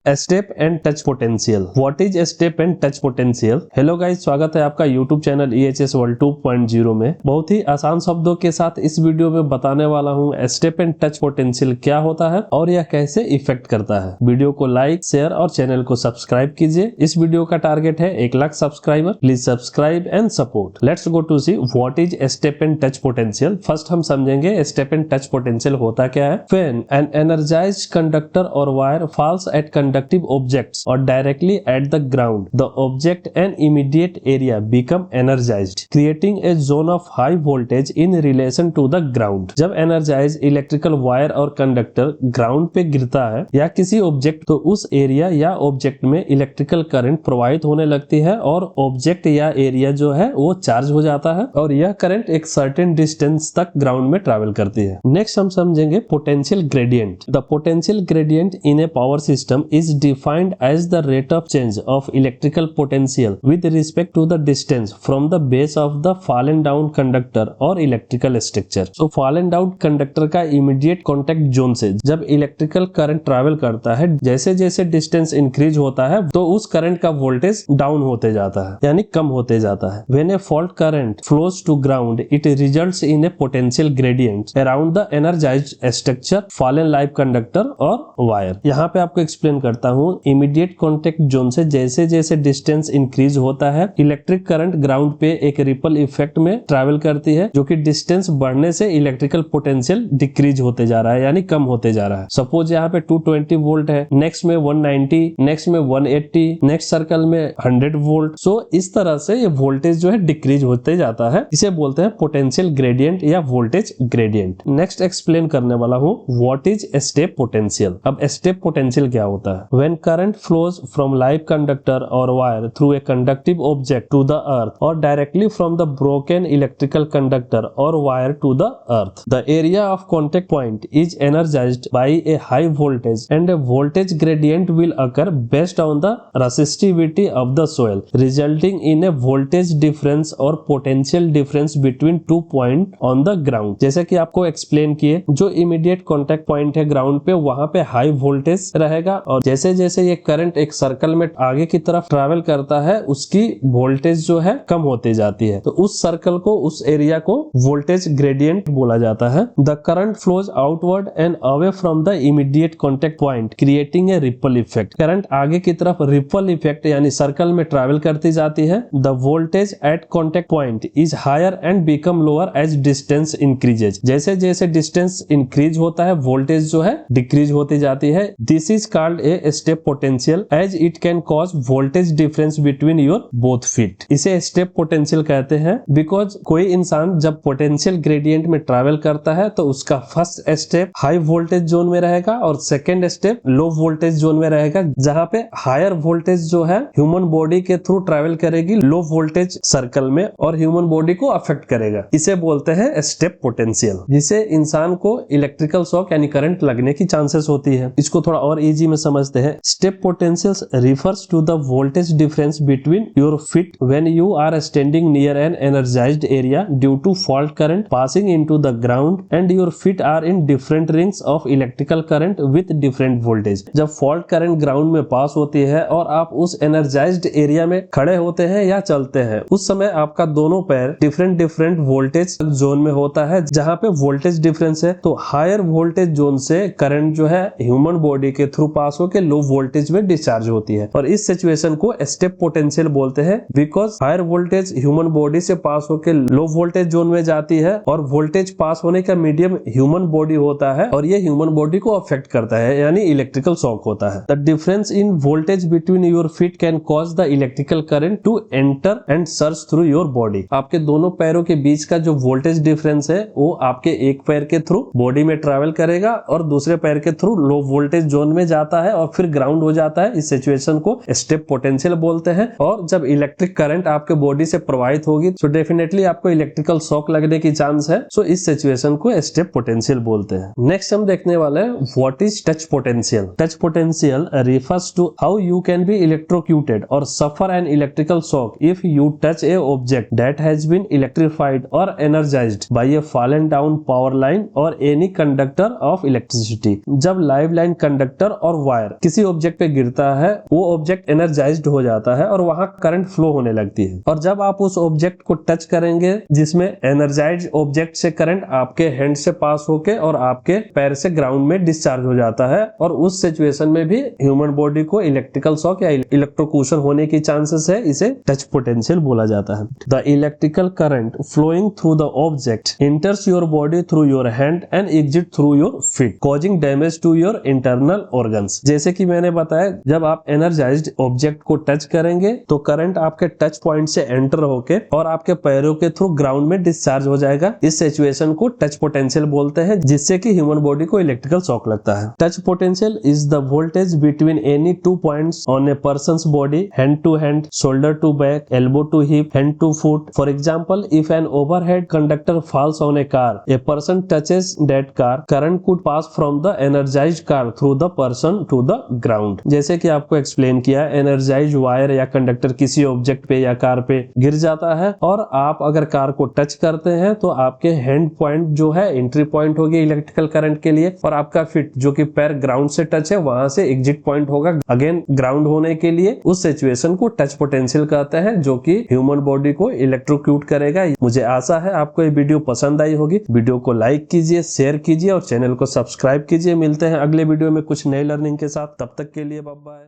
Step and touch potential. What is step and touch potential? Hello guys, स्वागत है आपका YouTube channel EHS world 2.0 में। बहुत ही आसान शब्दों के साथ इस वीडियो में बताने वाला हूँ स्टेप एंड टच पोटेंशियल क्या होता है और यह कैसे इफेक्ट करता है। वीडियो को लाइक, शेयर और चैनल को सब्सक्राइब कीजिए। इस वीडियो का टारगेट है 1 lakh subscriber. Please subscribe and support. Let's go to see what is step and touch potential. First हम समझेंगे स्टेप एंड टच पोटेंशियल होता क्या है। When an energized conductor or wire falls at conductive objects or directly at the ground, the object and immediate area become energized, creating a zone of high voltage in relation to the ground. जब energized electrical wire और conductor ground पे गिरता है या किसी object, तो उस area या ऑब्जेक्ट में इलेक्ट्रिकल करंट प्रवाहित होने लगती है और ऑब्जेक्ट या एरिया जो है वो चार्ज हो जाता है और यह करंट एक सर्टेन डिस्टेंस तक ग्राउंड में ट्रैवल करती है। नेक्स्ट हम समझेंगे potential gradient. The potential gradient in a power system is defined as the rate of change of electrical potential with respect to the distance from the base of the fallen down conductor or electrical structure. So fallen down conductor का immediate contact zone से जब electrical current travel करता है, जैसे जैसे distance increase होता है तो उस करंट का वोल्टेज डाउन होते जाता है, यानी कम होते जाता है। When a fault current flows to ground, it results in a potential gradient around the energized structure, fallen live conductor और वायर। यहाँ पे आपको एक्सप्लेन करता हूँ। इमीडिएट कॉन्टेक्ट जोन से जैसे जैसे डिस्टेंस इंक्रीज होता है, इलेक्ट्रिक करंट ग्राउंड पे एक रिपल इफेक्ट में ट्रैवल करती है, जो कि डिस्टेंस बढ़ने से इलेक्ट्रिकल पोटेंशियल डिक्रीज होते जा रहा है, यानी कम होते जा रहा है। सपोज यहाँ पे 220 वोल्ट है, नेक्स्ट में 190, नेक्स्ट में 180, नेक्स्ट सर्कल में 100 वोल्ट। सो इस तरह से ये वोल्टेज जो है डिक्रीज होते जाता है। इसे बोलते हैं पोटेंशियल ग्रेडियंट या वोल्टेज ग्रेडियंट। नेक्स्ट एक्सप्लेन करने वाला हूँ व्हाट इज स्टेप पोटेंशियल। अब स्टेप पोटेंशियल क्या होता है? When current flows from live conductor or wire through a conductive object to the earth or directly from the broken electrical conductor or wire to the earth, the area of contact point is energized by a high voltage and a voltage gradient will occur based on the resistivity of the soil, resulting in a voltage difference or potential difference between 2 points on the ground। जैसे कि आपको explain किए, जो immediate contact point है ground पे, वहां पे high voltage रहेगा और जैसे जैसे ये करंट एक सर्कल में आगे की तरफ ट्रैवल करता है, उसकी वोल्टेज जो है कम होती जाती है। तो उस सर्कल को, उस एरिया को वोल्टेज ग्रेडियंट बोला जाता है। The current flows outward and away from the immediate contact point creating a ripple effect. Current आगे की तरफ रिपल इफेक्ट यानी सर्कल में ट्रैवल करती जाती है। The voltage at contact point is higher and become lower as distance increases. जैसे जैसे डिस्टेंस इंक्रीज होता है, वोल्टेज जो है डिक्रीज होती जाती है। This is called a step potential as it can cause voltage difference between your both feet. इसे स्टेप पोटेंशियल कहते हैं बिकॉज कोई इंसान जब पोटेंशियल ग्रेडियंट में ट्रैवल करता है तो उसका first step high voltage zone में रहेगा और second step low voltage zone में रहेगा, जहां पे हायर वोल्टेज जो है ह्यूमन बॉडी के थ्रू ट्रैवल करेगी लो वोल्टेज सर्कल में और ह्यूमन बॉडी को अफेक्ट करेगा। इसे बोलते हैं स्टेप पोटेंशियल, जिसे इंसान को इलेक्ट्रिकल शॉक यानी करंट लगने की चांसेस होती है। इसको थोड़ा और इजी में समझते हैं। Step potential refers to the voltage difference between your feet when you are standing near an energized area due to fault current passing into the ground and your feet are in different rings of electrical current with different voltage. जब fault current ground में pass होती है और आप उस energised area में खड़े होते हैं या चलते हैं, उस समय आपका दोनों पैर डिफरेंट डिफरेंट वोल्टेज जोन में होता है, जहां पे वोल्टेज डिफरेंस है। तो हायर वोल्टेज जोन से करंट जो है ह्यूमन बॉडी के थ्रू पास होकर लो वोल्टेज में डिस्चार्ज होती है और इस सिचुएशन को स्टेप पोटेंशियल बोलते हैं because higher voltage human body से पास होकर लो वोल्टेज जोन में जाती है और वोल्टेज पास होने का मीडियम ह्यूमन बॉडी होता है और ये ह्यूमन बॉडी को अफेक्ट करता है, यानी इलेक्ट्रिकल शॉक होता है। The difference in voltage between your feet can cause the electrical current to enter and search through your body. आपके दोनों पैरों के बीच का जो वोल्टेज डिफरेंस है वो आपके एक पैर के थ्रू बॉडी में ट्रैवल करेगा और दूसरे पैर के थ्रू लो वोल्टेज जोन में जाता है और फिर ग्राउंड हो जाता है। इस सिचुएशन को स्टेप पोटेंशियल बोलते हैं और जब इलेक्ट्रिक करंट आपके बॉडी से प्रवाहित होगी तो डेफिनेटली आपको इलेक्ट्रिकल शॉक लगने की चांस है। सो इस सिचुएशन को स्टेप पोटेंशियल बोलते हैं। नेक्स्ट हम देखने वाले हैं what is touch potential. Touch potential refers to how you can be electrocuted or suffer an electrical shock if you touch a object that has been electrified or energized by a fallen down power line or any conductor of electricity। जब live line conductor और wire किसी object पे गिरता है, वो object energised हो जाता है और वहां करंट फ्लो होने लगती है। और जब आप उस ऑब्जेक्ट को टच करेंगे जिसमें एनर्जाइज्ड ऑब्जेक्ट से करंट आपके हैंड से पास होके और आपके पैर से ग्राउंड में डिस्चार्ज हो जाता है, और उस सिचुएशन में भी ह्यूमन बॉडी को इलेक्ट्रिकल शॉक या इलेक्ट्रोक्यूशन होने की चांसेस है। इसे टच पोटेंशियल बोला जाता है। The electrical current flowing through the object enters your body through your hand and exit through your feet, causing damage to your internal organs। जैसे कि मैंने बताया, जब आप एनर्जाइज्ड ऑब्जेक्ट को टच करेंगे तो करंट आपके टच पॉइंट से एंटर होके और आपके पैरों के थ्रू ग्राउंड में डिस्चार्ज हो जाएगा। इस सिचुएशन को टच पोटेंशियल बोलते हैं, जिससे कि ह्यूमन बॉडी को इलेक्ट्रिकल शॉक लगता है। Touch potential is the voltage between any two points on a person's body, hand to hand, shoulder to back, elbow to hip, hand to foot. For example, if an overhead conductor falls on a car, a person touches that car, current could pass from the energized car through the person to the ground। जैसे कि आपको explain किया, energise wire या conductor किसी object पे या car पे गिर जाता है और आप अगर कार को टच करते हैं तो आपके हैंड पॉइंट जो है एंट्री पॉइंट होगी इलेक्ट्रिकल करंट के लिए, और आपका फिट जो कि पैर ग्राउंड से टच है वहां से एग्जिट पॉइंट होगा अगेन ग्राउंड होने के लिए। उस सिचुएशन को टच पोटेंशियल कहते हैं, जो कि ह्यूमन बॉडी को इलेक्ट्रोक्यूट करेगा। मुझे आशा है आपको ये वीडियो पसंद आई होगी। वीडियो को लाइक कीजिए, शेयर कीजिए और चैनल को सब्सक्राइब कीजिए। मिलते हैं अगले वीडियो में कुछ नए लर्निंग के साथ। तब तक के लिए बाय बाय।